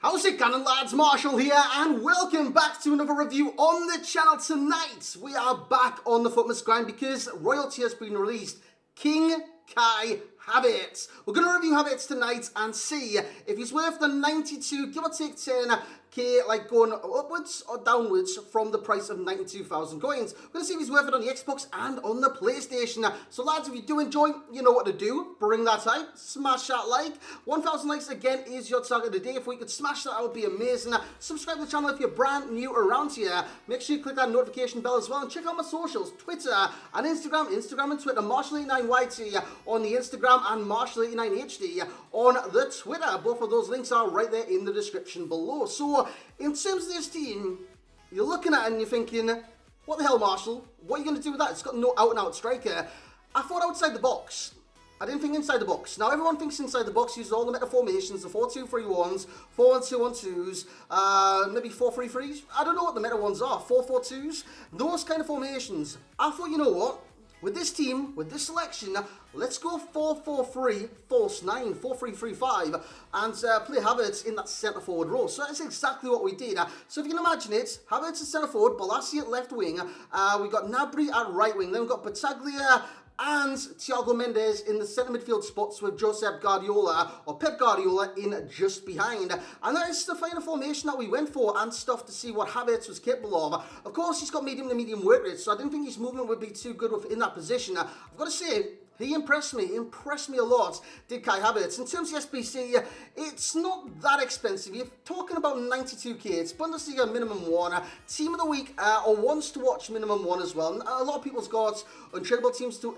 How's it going, lads? Marshall here, and welcome back to another review on the channel tonight. We are back on the FUTMAS grind because royalty has been released. King Kai Havertz. We're going to review Havertz tonight and see if he's worth the 92, give or take 10k, like going upwards or downwards from the price of 92,000 coins. We're going to see if he's worth it on the Xbox and on the PlayStation. So lads, if you do enjoy, you know what to do. Bring that hype, smash that like. 1,000 likes again is your target today. If we could smash that, that would be amazing. Subscribe to the channel if you're brand new around here. Make sure you click that notification bell as well, and check out my socials, Twitter and Instagram and Twitter. Marshall89YT on the Instagram and Marshall89HD on the Twitter. Both of those links are right there in the description below. So in terms of this team, you're looking at it and you're thinking, what the hell, Marshall? What are you going to do with that? It's got no out-and-out striker. I thought outside the box. I didn't think inside the box. Now, everyone thinks inside the box, uses all the meta formations, the 4-2-3-1s, 4-1-2-1-2s, maybe 4-3-3s. I don't know what the meta ones are, 4-4-2s. Those kind of formations. I thought, you know what? With this team, with this selection, let's go 4-4-3, false 9, 4-3-3-5, and play Havertz in that centre forward role. So that's exactly what we did. So if you can imagine it, Havertz at centre forward, Balassi at left wing, we've got Gnabry at right wing, then we've got Battaglia and Thiago Mendes in the centre midfield spots with Josep Guardiola or Pep Guardiola in just behind. And that is the final formation that we went for and stuff to see what Havertz was capable of. Of course, he's got medium to medium work rate, so I didn't think his movement would be too good within that position. I've got to say, he impressed me a lot, did Kai Havertz. In terms of SBC, it's not that expensive. You're talking about 92k. It's Bundesliga minimum one, team of the week, or ones to watch minimum one as well. And a lot of people's got untradeable teams to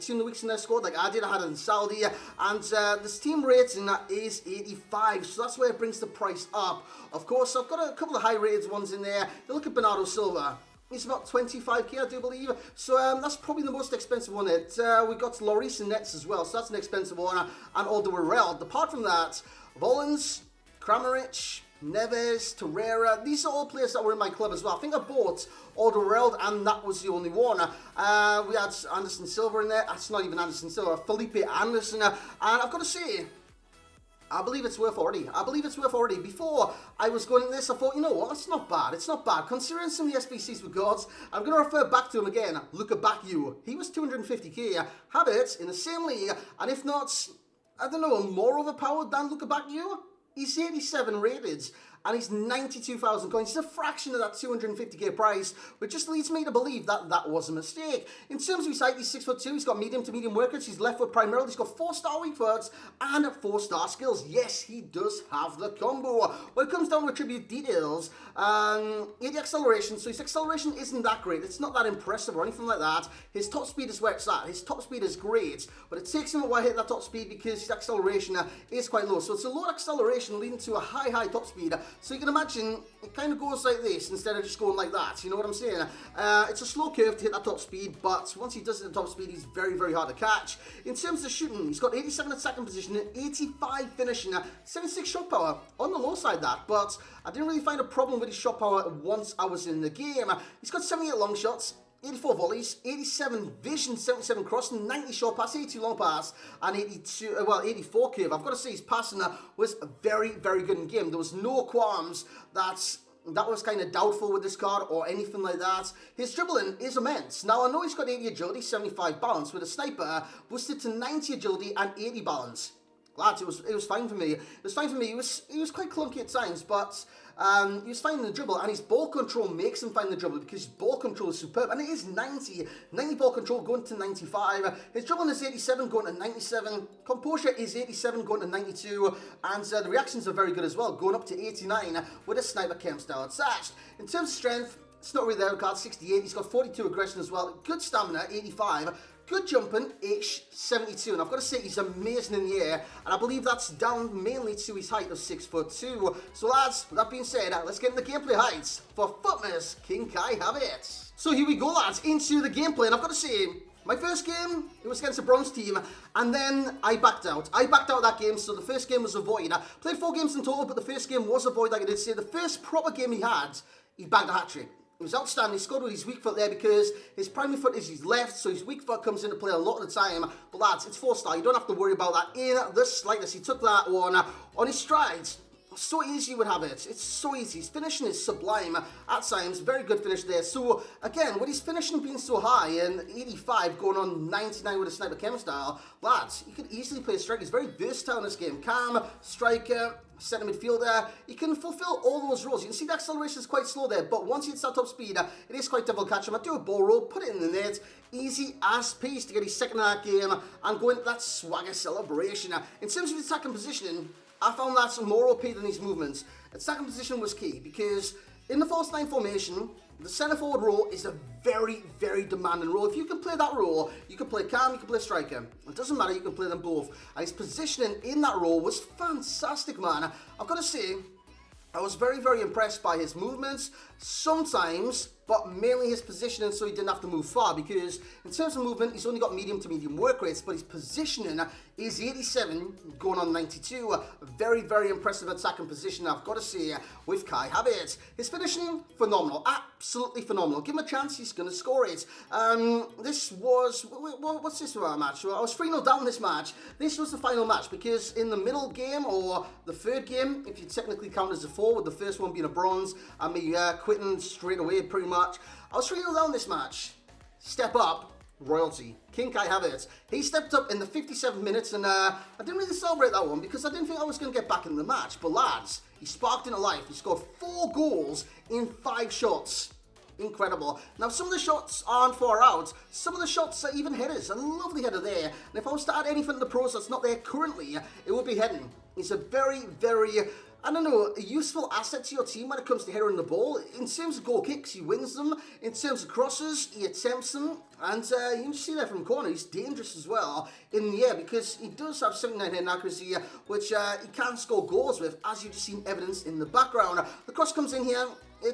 team of the weeks in their squad, like I did. I had it in Saudi, and this team rating is 85, so that's where it brings the price up. Of course, I've got a couple of high rated ones in there. You look at Bernardo Silva. It's about 25k, I do believe. So that's probably the most expensive one. We got Lloris and Nets as well, so that's an expensive one. And Alderweireld. Apart from that, Volans, Kramaric, Neves, Torreira, these are all players that were in my club as well. I think I bought Alderweireld, and that was the only one. We had Anderson Silva in there. That's not even Anderson Silva, Felipe Anderson. And I've got to say, I believe it's worth already. Before I was going into this, I thought, you know what, it's not bad. It's not bad. Considering some of the SBCs with gods, I'm going to refer back to him again. Look at Baku. He was 250k. Havertz in the same league, and if not, I don't know, more overpowered than Luka Baku. He's 87 rated, and he's 92,000 coins. He's a fraction of that 250k price, which just leads me to believe that that was a mistake. In terms of his height, he's 6'2", he's got medium to medium work rates, he's left foot primarily, he's got 4-star weak foots and 4-star skills. Yes, he does have the combo. When it comes down to attribute details, 80 acceleration, so his acceleration isn't that great. It's not that impressive or anything like that. His top speed is where it's at. His top speed is great, but it takes him a while to hit that top speed because his acceleration is quite low. So it's a low acceleration leading to a high top speed. So you can imagine it kind of goes like this instead of just going like that. You know what I'm saying? It's a slow curve to hit that top speed, but once he does hit the top speed, he's very hard to catch. In terms of shooting, he's got 87 attacking position, 85 finishing, 76 shot power. On the low side that, but I didn't really find a problem with his shot power once I was in the game. He's got 78 long shots, 84 volleys, 87 vision, 77 crossing, 90 short pass, 82 long pass, and 84 curve. I've got to say his passing was very good in game. There was no qualms that was kind of doubtful with this card or anything like that. His dribbling is immense. Now, I know he's got 80 agility, 75 balance, with a sniper boosted to 90 agility and 80 balance. Lads, it was fine for me. It was fine for me. He was quite clunky at times, but he was finding the dribble, and his ball control makes him find the dribble because his ball control is superb, and it is 90 ball control going to 95. His dribbling is 87 going to 97. Composure is 87 going to 92, and the reactions are very good as well, going up to 89 with a sniper cam style attached. In terms of strength, it's not really there. Card 68. He's got 42 aggression as well. Good stamina, 85. Good jumping, ish, 72, and I've got to say he's amazing in the air, and I believe that's down mainly to his height of 6'2". So lads, with that being said, let's get in the gameplay heights for FUTMAS King Kai Havertz. So here we go, lads, into the gameplay, and I've got to say, my first game, it was against a bronze team, and then I backed out. I backed out that game, so the first game was a void. I played 4 games in total, but the first game was a void, like I did say. The first proper game he had, he bagged a hat-trick. It was outstanding. He scored with his weak foot there because his primary foot is his left, so his weak foot comes into play a lot of the time. But lads, it's 4-star. You don't have to worry about that in the slightest. He took that one on his strides. So easy with Havertz. It's so easy. His finishing is sublime at times. Very good finish there. So, again, with his finishing being so high and 85 going on 99 with a sniper chem style, lads, you can easily play a striker. He's very versatile in this game. Cam, striker, centre midfielder. He can fulfill all those roles. You can see the acceleration is quite slow there, but once he hits that top speed, it is quite difficult to catch him. I do a ball roll, put it in the net. Easy as peas to get his second in that game and go into that swagger celebration. In terms of his attacking positioning, I found that more OP than his movements. Attacking position was key because in the false 9 formation, the centre forward role is a very, very demanding role. If you can play that role, you can play cam, you can play striker. It doesn't matter, you can play them both. And his positioning in that role was fantastic, man. I've got to say, I was very, very impressed by his movements, sometimes, but mainly his positioning so he didn't have to move far, because in terms of movement, he's only got medium to medium work rates, but his positioning is 87 going on 92. A very, very impressive attacking position, I've got to say, with Kai Havertz. His finishing, phenomenal, absolutely phenomenal. Give him a chance, he's going to score it. This was, what's this for our match? I was 3-0 down this match. This was the final match, because in the middle game, or the third game, if you technically count as a 4, with the first one being a bronze, and me quitting straight away pretty much, I was 3-0 down this match. Step up, royalty. King Kai Havertz. He stepped up in the 57 minutes, and I didn't really celebrate that one because I didn't think I was going to get back in the match. But lads, he sparked into life. He scored 4 goals in 5 shots. Incredible. Now, some of the shots aren't far out. Some of the shots are even headers. A lovely header there. And if I was to add anything to the pros that's not there currently, it would be heading. He's a very, very, I don't know, a useful asset to your team when it comes to heading the ball. In terms of goal kicks, he wins them. In terms of crosses, he attempts them. And you can see there from the corner, he's dangerous as well in the air because he does have 79 heading accuracy, which he can score goals with, as you've just seen evidence in the background. The cross comes in here. He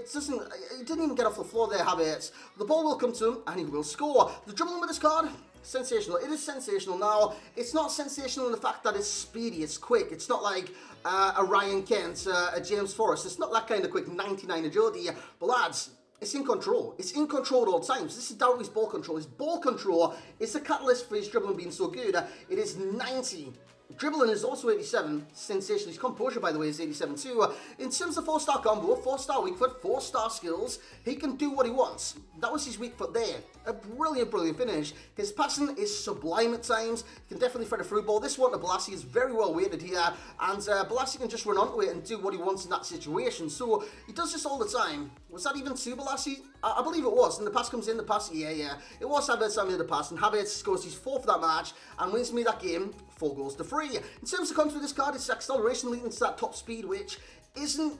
didn't even get off the floor there, Havertz. The ball will come to him and he will score. The dribbling with this card, sensational. It is sensational. Now, it's not sensational in the fact that it's speedy, it's quick. It's not like a Ryan Kent, a James Forrest. It's not that kind of quick 99 agility. But lads, it's in control. It's in control at all times. This is down to his ball control. His ball control is the catalyst for his dribbling being so good. It is 90. Dribbling is also 87. Sensational. His composure, by the way, is 87 too. In terms of 4-star combo, 4-star weak foot, 4-star skills, he can do what he wants. That was his weak foot there. A brilliant, brilliant finish. His passing is sublime at times. He can definitely thread a through ball. This one to Balassi is very well weighted here. And Balassi can just run onto it and do what he wants in that situation. So he does this all the time. Was that even to Balassi? I believe it was. And the pass comes in, the pass, yeah. It was Havertz that made the pass. And Havertz scores his 4th for that match and wins me that game 4 goals to 3. In terms of control of this card, it's acceleration leading to that top speed, which isn't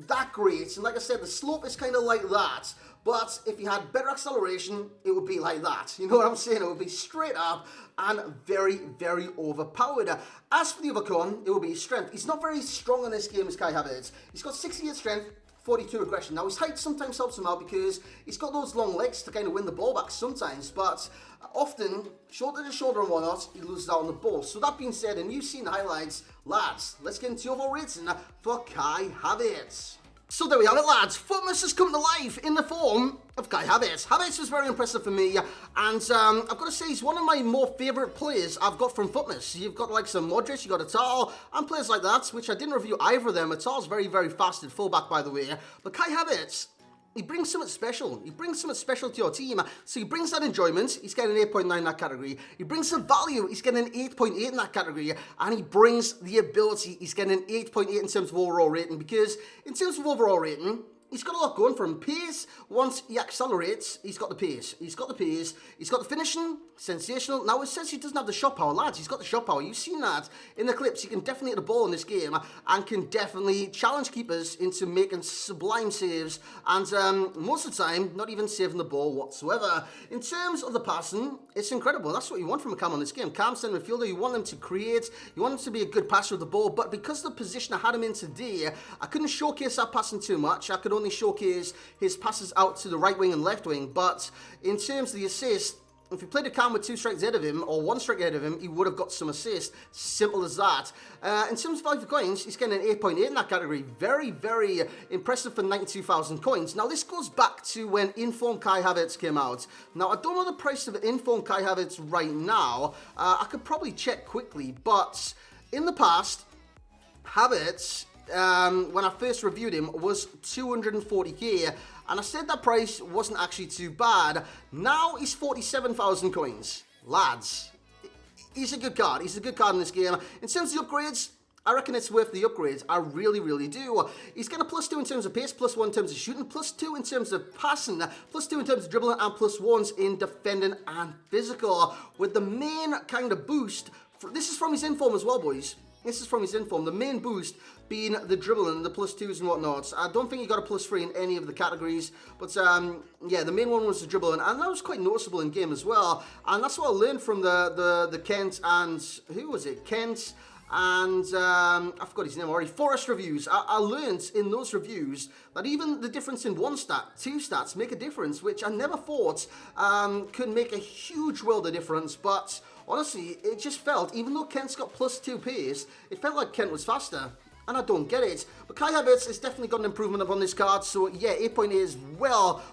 that great. And like I said, the slope is kind of like that. But if you had better acceleration, it would be like that. You know what I'm saying? It would be straight up and very, very overpowered. As for the other con, it will be his strength. He's not very strong in this game as Kai Havertz. He's got 68 strength, 42 aggression. Now, his height sometimes helps him out because he's got those long legs to kind of win the ball back sometimes, but often, shoulder to shoulder and whatnot, he loses out on the ball. So that being said, and you've seen the highlights, lads, let's get into overall rating for Kai Havertz. So there we have it, lads. FUTMAS has come to life in the form of Kai Havertz. Havertz was very impressive for me, and I've got to say, he's one of my more favourite players I've got from FUTMAS. You've got like some Modric, you've got Atal, and players like that, which I didn't review either of them. Atal's very, very fast at fullback, by the way. But Kai Havertz, he brings something special. He brings something special to your team. So he brings that enjoyment. He's getting an 8.9 in that category. He brings the value. He's getting an 8.8 in that category. And he brings the ability. He's getting an 8.8 in terms of overall rating. Because in terms of overall rating, he's got a lot going for him. Pace, once he accelerates, he's got the pace. He's got the pace. He's got the finishing. Sensational. Now, it says he doesn't have the shot power. Lads, he's got the shot power. You've seen that in the clips. He can definitely hit the ball in this game and can definitely challenge keepers into making sublime saves. And most of the time, not even saving the ball whatsoever. In terms of the passing, it's incredible. That's what you want from a Cam on this game. Cam, centre midfielder, you want him to create. You want him to be a good passer of the ball. But because of the position I had him in today, I couldn't showcase that passing too much. I could only showcase his passes out to the right wing and left wing. But in terms of the assist, if he played a Cam with 2 strikes ahead of him, or 1 strike ahead of him, he would have got some assist. Simple as that. In terms of value for coins, he's getting an 8.8 in that category. Very, very impressive for 92,000 coins. Now, this goes back to when Inform Kai Havertz came out. Now, I don't know the price of Inform Kai Havertz right now. I could probably check quickly, but in the past, Havertz when I first reviewed him was 240k, and I said that price wasn't actually too bad. Now he's 47,000 coins. Lads, he's a good card. He's a good card in this game. In terms of the upgrades, I reckon it's worth the upgrades. I really, really do. He's got a +2 in terms of pace, +1 in terms of shooting, +2 in terms of passing, +2 in terms of dribbling, and +1s in defending and physical. With the main kind of boost, this is from his inform as well, boys. This is from his inform. The main boost being the dribbling, the +2s and whatnot. I don't think he got a +3 in any of the categories, but yeah, the main one was the dribbling, and that was quite noticeable in game as well. And that's what I learned from the Kent and who was it? Kent. And I forgot his name already. Forest reviews. I learned in those reviews that even the difference in one stat, two stats make a difference, which I never thought could make a huge world of difference. But honestly, it just felt, even though Kent's got +2 pace, it felt like Kent was faster. And I don't get it. But Kai Havertz has definitely got an improvement upon this card. So yeah, 8.8 is well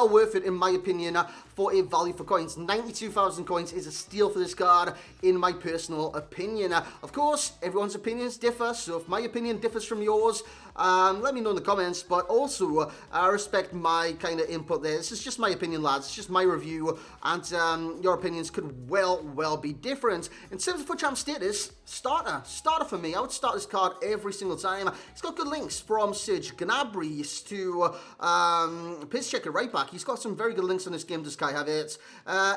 worth it in my opinion for a value for coins. 92,000 coins is a steal for this card in my personal opinion. Of course, everyone's opinions differ. So if my opinion differs from yours, let me know in the comments. But also, I respect my kind of input there. This is just my opinion, lads. It's just my review. And your opinions could well be different. In terms of FUT Champ status, starter for me. I would start this card every single time. It's got good links from Serge Gnabry to pace checker right back. He's got some very good links on this game, does Kai Havertz.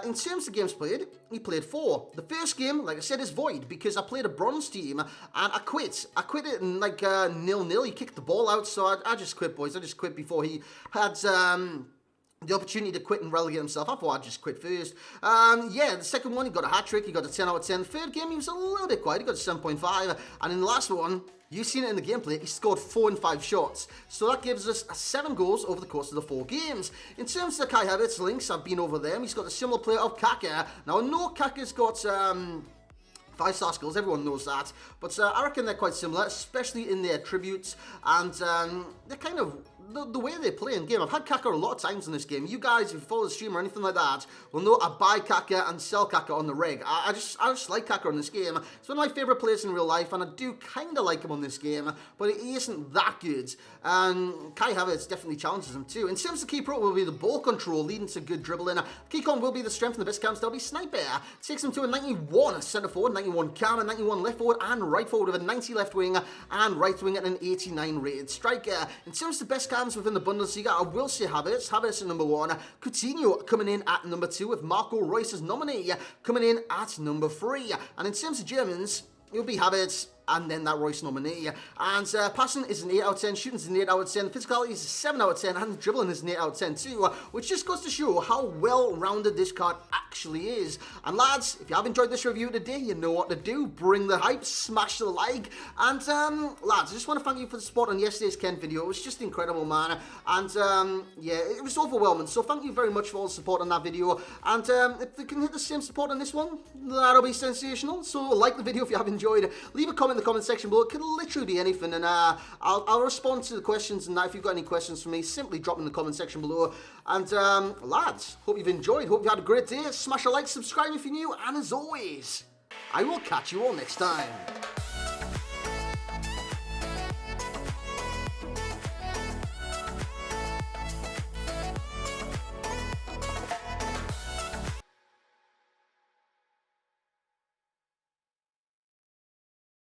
In terms of games played, he played 4. The first game, like I said, is void because I played a bronze team and I quit. I quit it in like 0-0. He kicked the ball out, so I just quit, boys. I just quit before he had the opportunity to quit and relegate himself. I thought I'd just quit first. Yeah, the second one, he got a hat-trick. He got a 10 out of 10. The third game, he was a little bit quiet. He got a 7.5. And in the last one, you've seen it in the gameplay, he scored 4 and 5 shots. So that gives us 7 goals over the course of the 4 games. In terms of the Kai Havertz links, I've been over them. He's got a similar player of Kaka. Now, I know Kaka's got 5-star skills, everyone knows that. But I reckon they're quite similar, especially in their attributes. And they're kind of the way they play in game. I've had Kaka a lot of times in this game. You guys, if you follow the stream or anything like that, will know I buy Kaka and sell Kaka on the reg. I just like Kaka on this game. It's one of my favourite players in real life, and I do kind of like him on this game, but he isn't that good. And Kai Havertz definitely challenges him too. In terms of key pro, will be the ball control, leading to good dribbling. Key con will be the strength and the best cams. There'll be sniper. Takes him to a 91 centre forward, 91 cam, a 91 left forward, and right forward with a 90 left wing, and right wing at an 89 rated striker. In terms of the best cams within the Bundesliga, I will say Havertz at number 1, Coutinho coming in at number 2, with Marco Reus as nominee coming in at number 3. And in terms of Germans, it will be Havertz and then that Royce nominee. And passing is an 8 out of 10, shooting is an 8 out of 10, physicality is a 7 out of 10, and dribbling is an 8 out of 10 too, which just goes to show how well-rounded this card actually is. And lads, if you have enjoyed this review today, you know what to do. Bring the hype, smash the like, and lads, I just want to thank you for the support on yesterday's Kent video. It was just incredible, man. And yeah, it was overwhelming, so thank you very much for all the support on that video. And if they can hit the same support on this one, that'll be sensational. So like the video if you have enjoyed, leave a comment in the comment section below. It could literally be anything, and I'll respond to the questions and that. If you've got any questions for me, simply drop them in the comment section below. And lads, hope you've enjoyed, hope you had a great day. Smash a like, subscribe if you're new, and as always, I will catch you all next time.